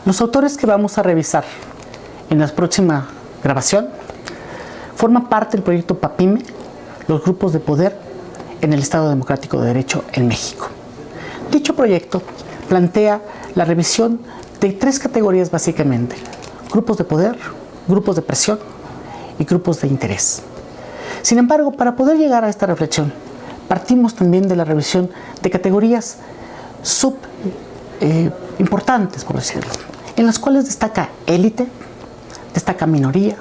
Los autores que vamos a revisar en la próxima grabación forman parte del proyecto PAPIME, los grupos de poder en el Estado Democrático de Derecho en México. Dicho proyecto plantea la revisión de 3 categorías básicamente: grupos de poder, grupos de presión y grupos de interés. Sin embargo, para poder llegar a esta reflexión, partimos también de la revisión de categorías importantes, por decirlo, en las cuales destaca élite, destaca minoría,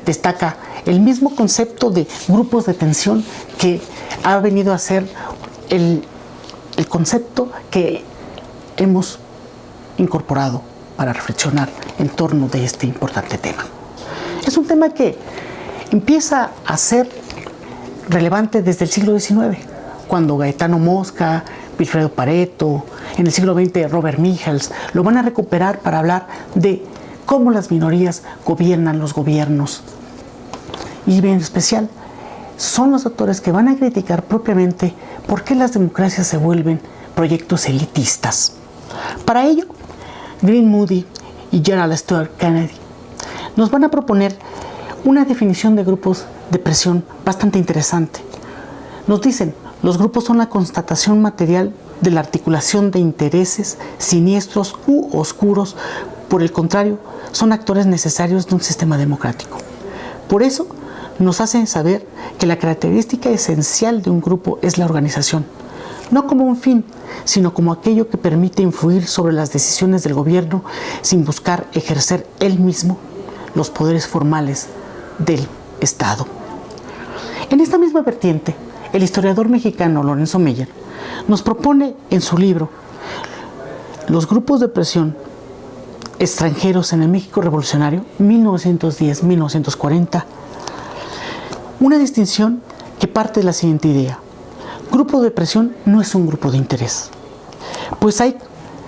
destaca el mismo concepto de grupos de tensión que ha venido a ser el concepto que hemos incorporado para reflexionar en torno de este importante tema. Es un tema que empieza a ser relevante desde el siglo XIX, cuando Gaetano Mosca, Wilfredo Pareto, en el siglo XX Robert Michels, lo van a recuperar para hablar de cómo las minorías gobiernan los gobiernos. Y en especial, son los autores que van a criticar propiamente por qué las democracias se vuelven proyectos elitistas. Para ello, Green Moody y Gerald Stuart Kennedy nos van a proponer una definición de grupos de presión bastante interesante. Nos dicen: los grupos son la constatación material de la articulación de intereses siniestros u oscuros. Por el contrario, son actores necesarios de un sistema democrático. Por eso, nos hacen saber que la característica esencial de un grupo es la organización, no como un fin, sino como aquello que permite influir sobre las decisiones del gobierno sin buscar ejercer él mismo los poderes formales del Estado. En esta misma vertiente, el historiador mexicano Lorenzo Meyer nos propone en su libro Los grupos de presión extranjeros en el México revolucionario 1910-1940 una distinción que parte de la siguiente idea: grupo de presión no es un grupo de interés, pues hay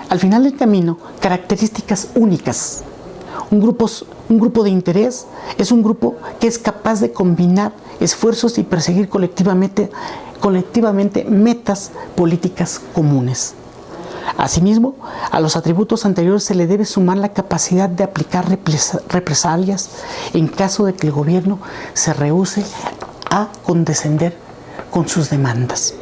al final del camino características únicas. Un grupo de interés es un grupo que es capaz de combinar esfuerzos y perseguir colectivamente metas políticas comunes. Asimismo, a los atributos anteriores se le debe sumar la capacidad de aplicar represalias en caso de que el gobierno se rehúse a condescender con sus demandas.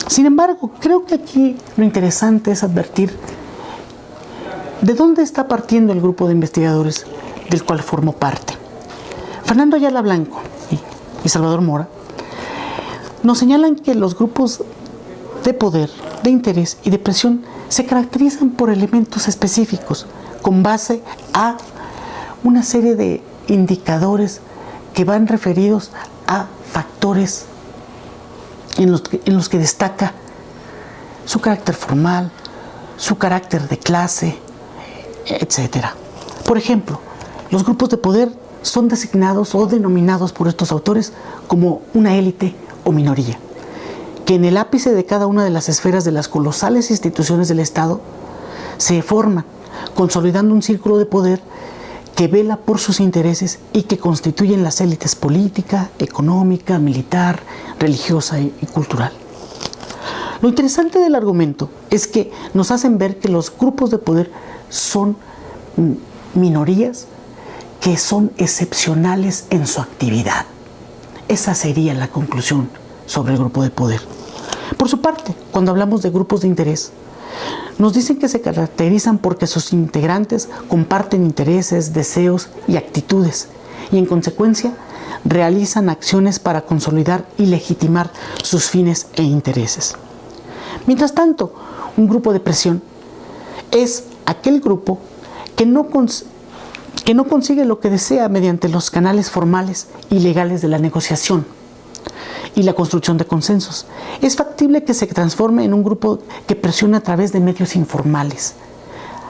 Sin embargo, creo que aquí lo interesante es advertir de dónde está partiendo el grupo de investigadores del cual formo parte. Fernando Ayala Blanco y Salvador Mora nos señalan que los grupos de poder, de interés y de presión se caracterizan por elementos específicos con base a una serie de indicadores que van referidos a factores en los que destaca su carácter formal, su carácter de clase, etc. Por ejemplo, los grupos de poder son designados o denominados por estos autores como una élite o minoría, que en el ápice de cada una de las esferas de las colosales instituciones del Estado se forman, consolidando un círculo de poder que vela por sus intereses y que constituyen las élites política, económica, militar, religiosa y cultural. Lo interesante del argumento es que nos hacen ver que los grupos de poder son minorías que son excepcionales en su actividad. Esa sería la conclusión sobre el grupo de poder. Por su parte, cuando hablamos de grupos de interés, nos dicen que se caracterizan porque sus integrantes comparten intereses, deseos y actitudes, y en consecuencia realizan acciones para consolidar y legitimar sus fines e intereses. Mientras tanto, un grupo de presión es aquel grupo que no consigue lo que desea mediante los canales formales y legales de la negociación y la construcción de consensos. Es factible que se transforme en un grupo que presiona a través de medios informales.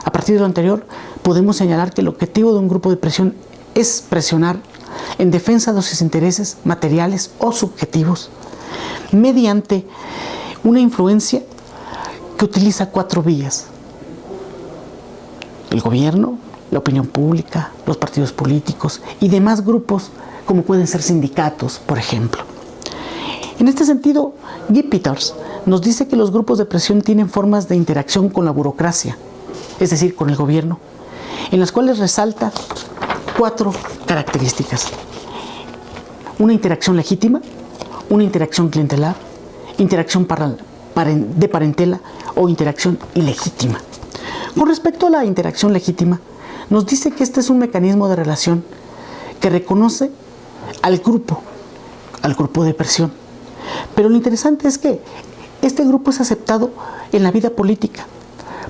A partir de lo anterior, podemos señalar que el objetivo de un grupo de presión es presionar en defensa de sus intereses materiales o subjetivos mediante una influencia que utiliza 4 vías: el gobierno, la opinión pública, los partidos políticos y demás grupos, como pueden ser sindicatos, por ejemplo. En este sentido, Guy Peters nos dice que los grupos de presión tienen formas de interacción con la burocracia, es decir, con el gobierno, en las cuales resalta 4 características: una interacción legítima, una interacción clientelar, interacción de parentela o interacción ilegítima. Con respecto a la interacción legítima, nos dice que este es un mecanismo de relación que reconoce al grupo de presión. Pero lo interesante es que este grupo es aceptado en la vida política,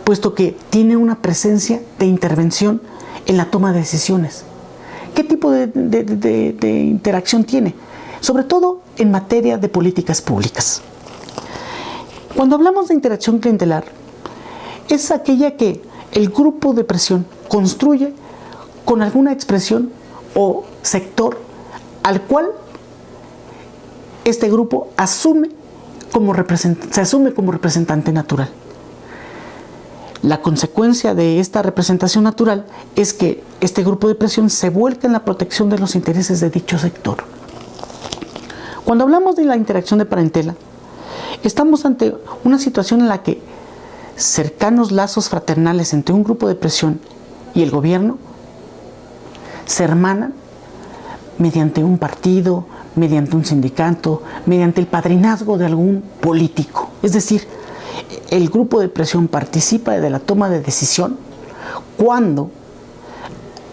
puesto que tiene una presencia de intervención en la toma de decisiones. ¿Qué tipo de interacción tiene? Sobre todo en materia de políticas públicas. Cuando hablamos de interacción clientelar, es aquella que el grupo de presión construye con alguna expresión o sector al cual este grupo se asume como representante natural. La consecuencia de esta representación natural es que este grupo de presión se vuelca en la protección de los intereses de dicho sector. Cuando hablamos de la interacción de parentela, estamos ante una situación en la que cercanos lazos fraternales entre un grupo de presión y el gobierno se hermanan mediante un partido, mediante un sindicato, mediante el padrinazgo de algún político. Es decir, el grupo de presión participa de la toma de decisión cuando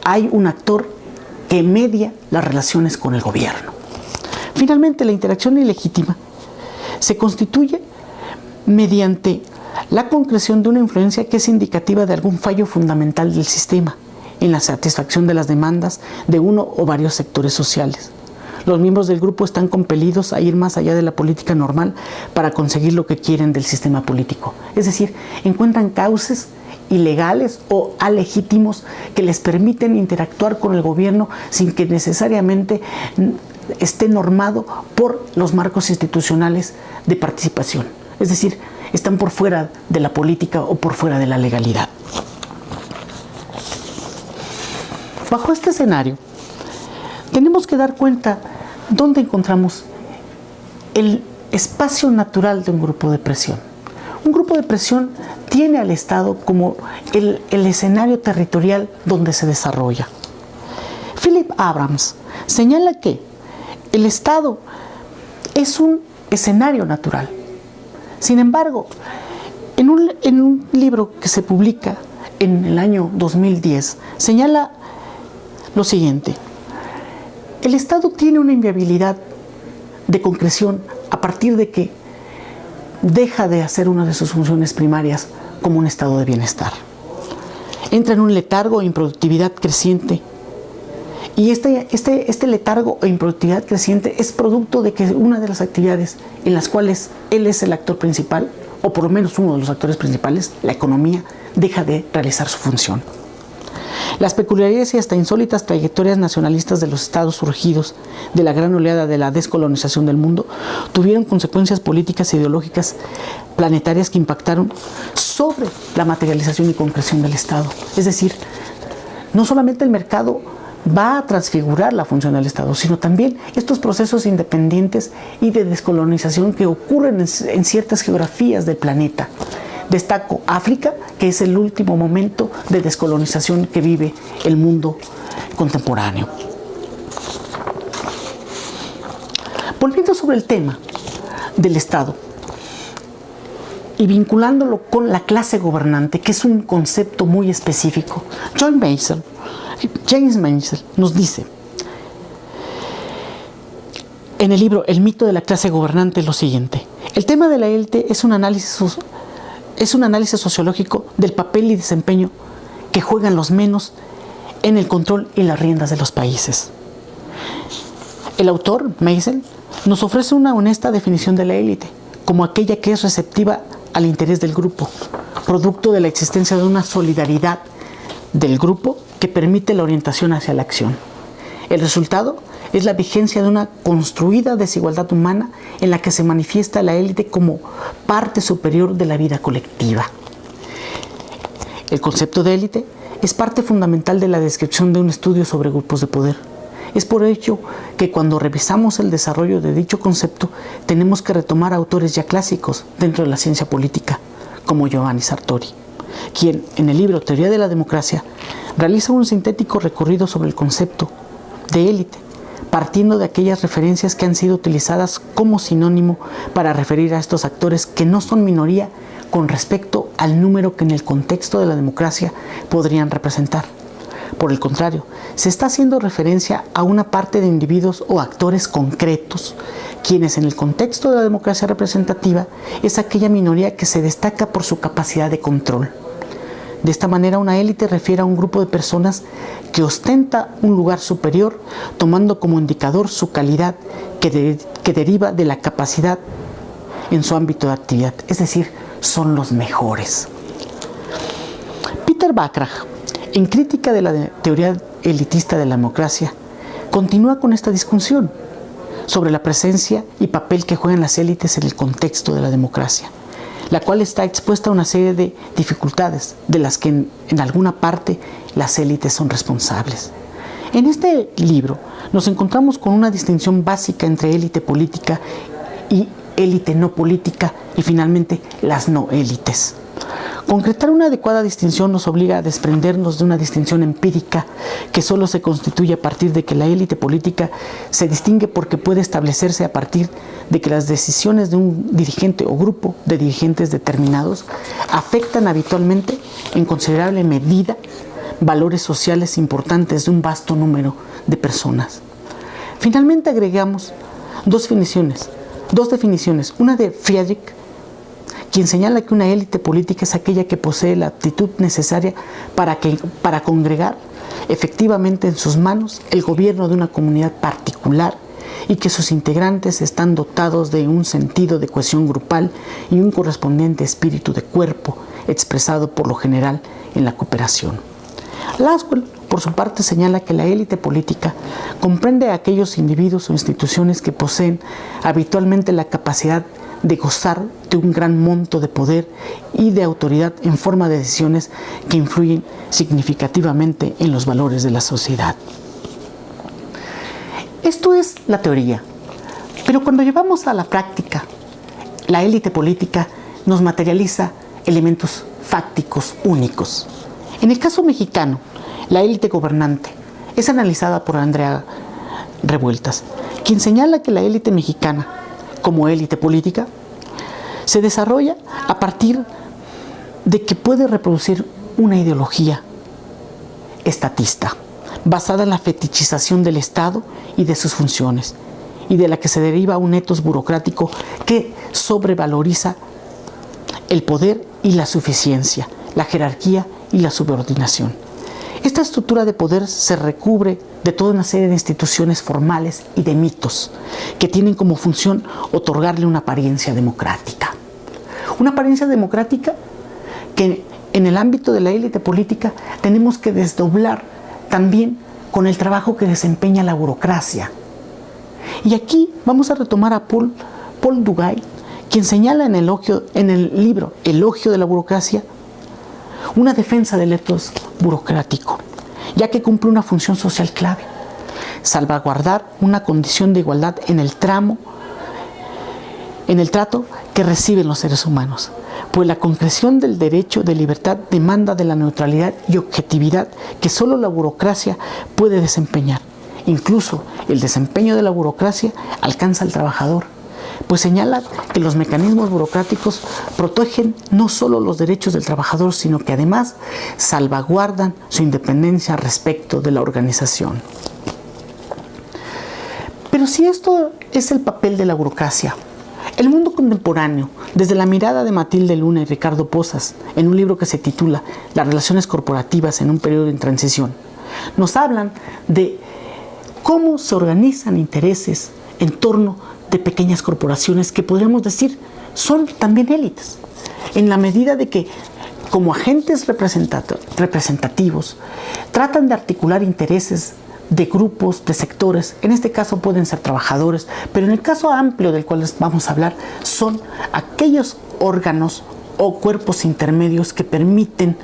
hay un actor que media las relaciones con el gobierno. Finalmente, la interacción ilegítima se constituye mediante la concreción de una influencia que es indicativa de algún fallo fundamental del sistema en la satisfacción de las demandas de uno o varios sectores sociales. Los miembros del grupo están compelidos a ir más allá de la política normal para conseguir lo que quieren del sistema político. Es decir, encuentran cauces ilegales o alegítimos que les permiten interactuar con el gobierno sin que necesariamente esté normado por los marcos institucionales de participación. Es decir, están por fuera de la política o por fuera de la legalidad. Bajo este escenario, tenemos que dar cuenta dónde encontramos el espacio natural de un grupo de presión. Un grupo de presión tiene al Estado como el escenario territorial donde se desarrolla. Philip Abrams señala que el Estado es un escenario natural. Sin embargo, en un libro que se publica en el año 2010, señala lo siguiente: el Estado tiene una inviabilidad de concreción a partir de que deja de hacer una de sus funciones primarias como un estado de bienestar. Entra en un letargo e improductividad creciente. Y este letargo e improductividad creciente es producto de que una de las actividades en las cuales él es el actor principal, o por lo menos uno de los actores principales, la economía, deja de realizar su función. Las peculiaridades y hasta insólitas trayectorias nacionalistas de los estados surgidos de la gran oleada de la descolonización del mundo tuvieron consecuencias políticas e ideológicas planetarias que impactaron sobre la materialización y concreción del Estado. Es decir, no solamente el mercado va a transfigurar la función del Estado, sino también estos procesos independientes y de descolonización que ocurren en ciertas geografías del planeta. Destaco África, que es el último momento de descolonización que vive el mundo contemporáneo. Volviendo sobre el tema del Estado y vinculándolo con la clase gobernante, que es un concepto muy específico, James Mansell nos dice en el libro El mito de la clase gobernante lo siguiente: el tema de la élite es un análisis sociológico del papel y desempeño que juegan los menos en el control y las riendas de los países. El autor, Mansell, nos ofrece una honesta definición de la élite como aquella que es receptiva al interés del grupo, producto de la existencia de una solidaridad del grupo que permite la orientación hacia la acción. El resultado es la vigencia de una construida desigualdad humana en la que se manifiesta la élite como parte superior de la vida colectiva. El concepto de élite es parte fundamental de la descripción de un estudio sobre grupos de poder. Es por ello que cuando revisamos el desarrollo de dicho concepto tenemos que retomar autores ya clásicos dentro de la ciencia política, como Giovanni Sartori. quien en el libro Teoría de la Democracia realiza un sintético recorrido sobre el concepto de élite, partiendo de aquellas referencias que han sido utilizadas como sinónimo para referir a estos actores que no son minoría con respecto al número que en el contexto de la democracia podrían representar. Por el contrario, se está haciendo referencia a una parte de individuos o actores concretos, quienes en el contexto de la democracia representativa es aquella minoría que se destaca por su capacidad de control. De esta manera, una élite refiere a un grupo de personas que ostenta un lugar superior, tomando como indicador su calidad que deriva de la capacidad en su ámbito de actividad, es decir, son los mejores. Peter Bachrach, en crítica de la teoría elitista de la democracia, continúa con esta discusión sobre la presencia y papel que juegan las élites en el contexto de la democracia, la cual está expuesta a una serie de dificultades de las que en alguna parte las élites son responsables. En este libro nos encontramos con una distinción básica entre élite política y élite no política y finalmente las no élites. Concretar una adecuada distinción nos obliga a desprendernos de una distinción empírica que solo se constituye a partir de que la élite política se distingue porque puede establecerse a partir de que las decisiones de un dirigente o grupo de dirigentes determinados afectan habitualmente en considerable medida valores sociales importantes de un vasto número de personas. Finalmente agregamos dos definiciones, una de Friedrich, quien señala que una élite política es aquella que posee la aptitud necesaria para congregar efectivamente en sus manos el gobierno de una comunidad particular y que sus integrantes están dotados de un sentido de cohesión grupal y un correspondiente espíritu de cuerpo expresado por lo general en la cooperación. Laswell, por su parte, señala que la élite política comprende a aquellos individuos o instituciones que poseen habitualmente la capacidad de gozar de un gran monto de poder y de autoridad en forma de decisiones que influyen significativamente en los valores de la sociedad. Esto es la teoría, pero cuando llevamos a la práctica, la élite política nos materializa elementos fácticos únicos. En el caso mexicano, la élite gobernante es analizada por Andrea Revueltas, quien señala que la élite mexicana, como élite política, se desarrolla a partir de que puede reproducir una ideología estatista, basada en la fetichización del Estado y de sus funciones, y de la que se deriva un etos burocrático que sobrevaloriza el poder y la suficiencia, la jerarquía y la subordinación. Esta estructura de poder se recubre de toda una serie de instituciones formales y de mitos que tienen como función otorgarle una apariencia democrática. Una apariencia democrática que en el ámbito de la élite política tenemos que desdoblar también con el trabajo que desempeña la burocracia. Y aquí vamos a retomar a Paul Dugay, quien señala en el libro Elogio de la burocracia una defensa del etos burocrático, ya que cumple una función social clave: salvaguardar una condición de igualdad en el trato que reciben los seres humanos, pues la concreción del derecho de libertad demanda de la neutralidad y objetividad que solo la burocracia puede desempeñar. Incluso el desempeño de la burocracia alcanza al trabajador, pues señala que los mecanismos burocráticos protegen no solo los derechos del trabajador, sino que además salvaguardan su independencia respecto de la organización. Pero si esto es el papel de la burocracia, el mundo contemporáneo, desde la mirada de Matilde Luna y Ricardo Pozas, en un libro que se titula Las relaciones corporativas en un periodo en transición, nos hablan de cómo se organizan intereses en torno de pequeñas corporaciones que podríamos decir son también élites, en la medida de que como agentes representativos tratan de articular intereses de grupos, de sectores. En este caso pueden ser trabajadores, pero en el caso amplio del cual les vamos a hablar son aquellos órganos o cuerpos intermedios que permiten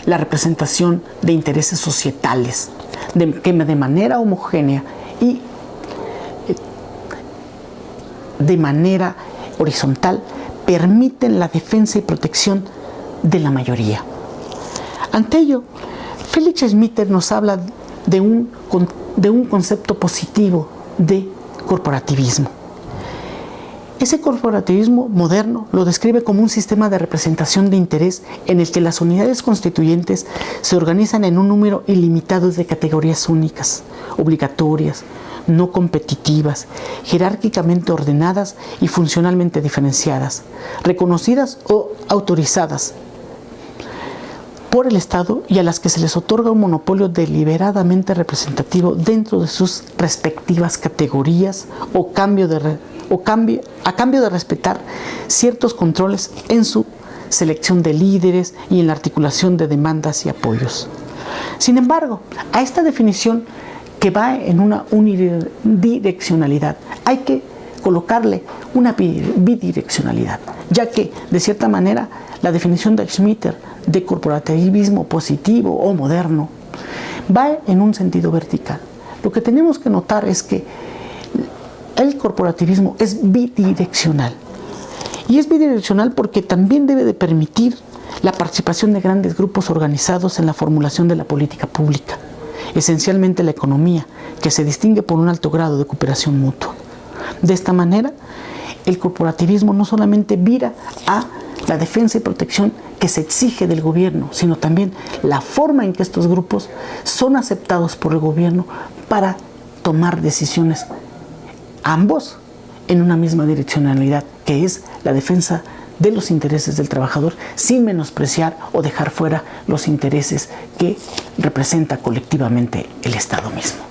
la representación de intereses societales, que de manera homogénea y de manera horizontal permiten la defensa y protección de la mayoría. Ante ello, Felix Schmitter nos habla de un concepto positivo de corporativismo. Ese corporativismo moderno lo describe como un sistema de representación de interés en el que las unidades constituyentes se organizan en un número ilimitado de categorías únicas, obligatorias, no competitivas, jerárquicamente ordenadas y funcionalmente diferenciadas, reconocidas o autorizadas por el Estado y a las que se les otorga un monopolio deliberadamente representativo dentro de sus respectivas categorías a cambio de respetar ciertos controles en su selección de líderes y en la articulación de demandas y apoyos. Sin embargo, a esta definición que va en una unidireccionalidad, hay que colocarle una bidireccionalidad, ya que, de cierta manera, la definición de Schmitter de corporativismo positivo o moderno va en un sentido vertical. Lo que tenemos que notar es que el corporativismo es bidireccional. Y es bidireccional porque también debe de permitir la participación de grandes grupos organizados en la formulación de la política pública, esencialmente la economía, que se distingue por un alto grado de cooperación mutua. De esta manera, el corporativismo no solamente vira a la defensa y protección que se exige del gobierno, sino también la forma en que estos grupos son aceptados por el gobierno para tomar decisiones, ambos en una misma direccionalidad, que es la defensa de los intereses del trabajador, sin menospreciar o dejar fuera los intereses que representa colectivamente el Estado mismo.